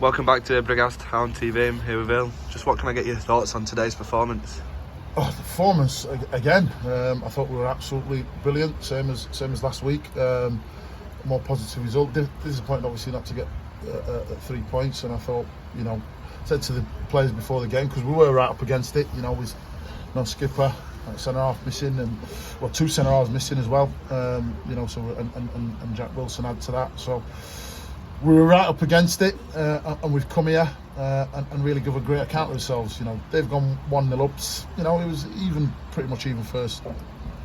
Welcome back to Brighouse Town TV. I'm here with Will. Just what can I get your thoughts on today's performance? The performance again. I thought we were absolutely brilliant, same as last week. More positive result. Disappointed obviously not to get 3 points, and I thought, said to the players before the game, because we were right up against it. With no skipper, centre half missing, and two centre halves missing as well. So and Jack Wilson add to that. So we were right up against it, and we've come here and really give a great account of ourselves. They've gone 1-0 ups. It was pretty much even first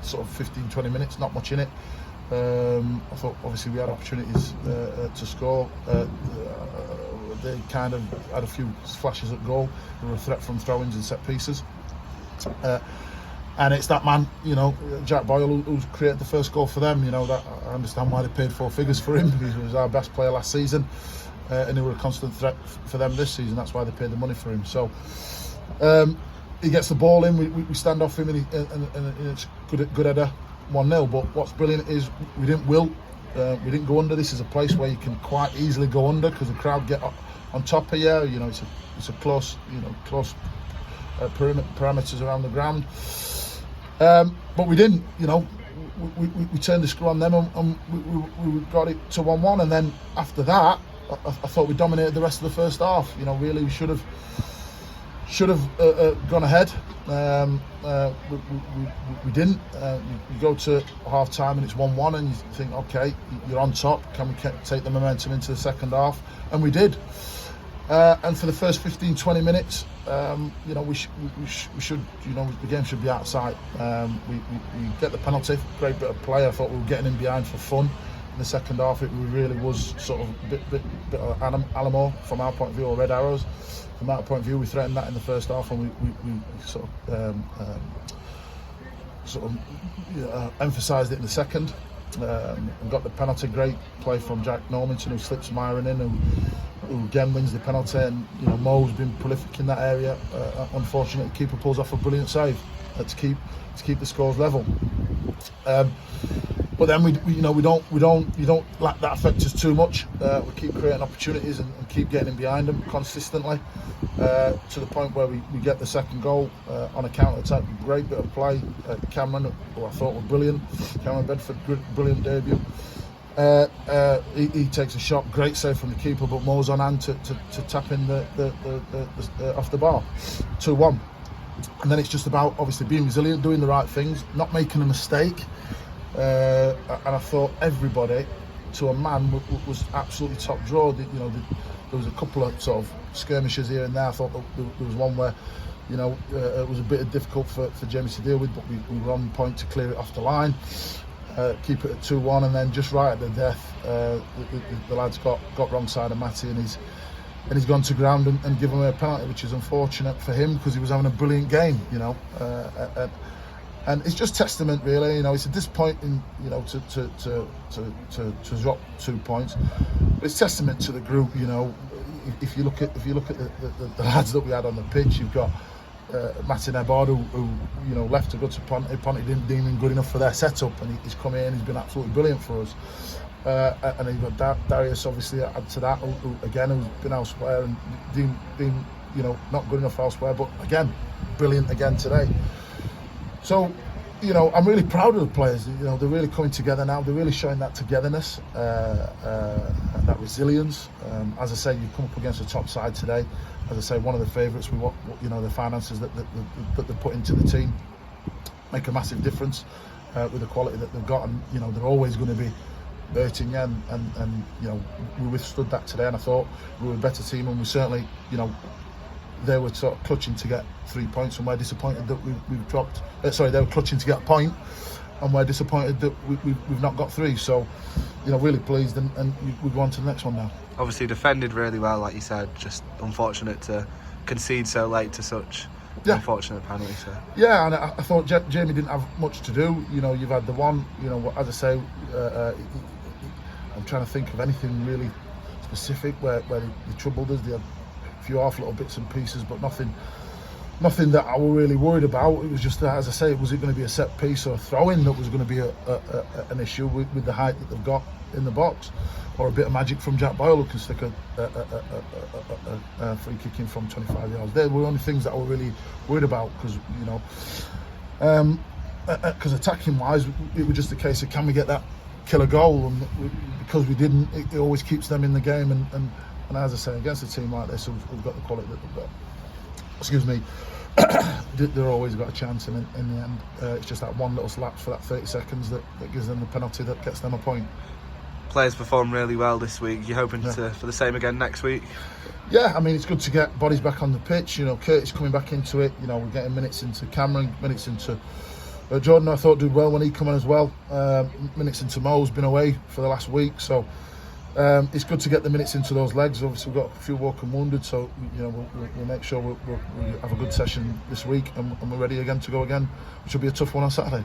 sort of 15-20 minutes, not much in it. I thought obviously we had opportunities to score. They kind of had a few flashes at goal. There were a threat from throw-ins and set pieces. And it's that man, Jack Boyle, who's created the first goal for them. That I understand why they paid 4 figures for him. He was our best player last season, and he was a constant threat for them this season. That's why they paid the money for him. So he gets the ball in. We stand off him, and it's good header, 1-0. But what's brilliant is we didn't wilt. We didn't go under. This is a place where you can quite easily go under because the crowd get on top of you. It's a close, parameters around the ground. But we didn't, we turned the screw on them, and we got it to 1-1, and then after that, I thought we dominated the rest of the first half. Really we should have gone ahead. We didn't. You go to half time and it's 1-1, and you think, okay, you're on top. Can we take the momentum into the second half? And we did. And for the first 15-20 minutes, we should, the game should be out of sight. We get the penalty, great bit of play. I thought we were getting in behind for fun. In the second half, it really was sort of a bit of Alamo from our point of view, or red arrows. From our point of view, we threatened that in the first half, and we sort of emphasised it in the second. And got the penalty. Great play from Jack Normanton, who slips Myron in, who again wins the penalty. And Mo's been prolific in that area. Unfortunately, the keeper pulls off a brilliant save to keep the scores level. But then we don't let that affect us too much. We keep creating opportunities and keep getting in behind them consistently, to the point where we get the second goal on a counter attack. Great bit of play. Cameron, who I thought was brilliant. Cameron Bedford, brilliant debut. He takes a shot, great save from the keeper, but Mo's on hand to tap in the off the bar, 2-1. And then it's just about obviously being resilient, doing the right things, not making a mistake. And I thought everybody, to a man, was absolutely top draw. There was a couple of sort of skirmishes here and there. I thought there was one where, it was a bit difficult for Jamie to deal with, but we were on point to clear it off the line, keep it at 2-1, and then just right at the death, the lads got wrong side of Matty, and he's gone to ground and given away a penalty, which is unfortunate for him because he was having a brilliant game, and it's just testament, really. It's a disappointing, to drop 2 points. But it's testament to the group. If you look at the lads that we had on the pitch, you've got Martin Ebord, who left to go to Ponte. Ponte didn't deem him good enough for their setup, and he's come in. He's been absolutely brilliant for us. And then you've got Darius, obviously, add to that, who's been elsewhere and deemed not good enough elsewhere, but again, brilliant again today. So, I'm really proud of the players. They're really coming together now. They're really showing that togetherness, and that resilience. As I say, you come up against a top side today. As I say, one of the favourites. We want, the finances that they put into the team make a massive difference with the quality that they've got, and they're always going to be hurting you, and we withstood that today. And I thought we were a better team, and we certainly, they were sort of clutching to get 3 points, and we're disappointed that we've dropped. They were clutching to get a point, and we're disappointed that we've not got 3. So, really pleased, and we go on to the next one now. Obviously defended really well, like you said. Just unfortunate to concede so late to such unfortunate penalty. So. Yeah, and I thought Jamie didn't have much to do. You've had the one. As I say, I'm trying to think of anything really specific where they troubled us. They had a few half little bits and pieces, but nothing nothing that I were really worried about. It was just that, as I say, was it going to be a set piece or a throw-in that was going to be an issue with the height that they've got in the box, or a bit of magic from Jack Boyle, who can stick a free kick in from 25 yards. They were the only things that I were really worried about, because because attacking wise, it was just a case of, can we get that killer goal, and because we didn't, it always keeps them in the game, and as I say, against a team like this who've got the quality that they've got, excuse me, they're always got a chance, and in the end, it's just that one little lapse for that 30 seconds that gives them the penalty that gets them a point. Players performed really well this week. You're hoping for the same again next week? Yeah, I mean, it's good to get bodies back on the pitch. Curtis coming back into it. We're getting minutes into Cameron, minutes into Jordan. I thought did well when he come in as well. Minutes into Mo's been away for the last week, so it's good to get the minutes into those legs. Obviously, we've got a few walking wounded, so we'll make sure we have a good session this week, and we're ready again to go again, which will be a tough one on Saturday.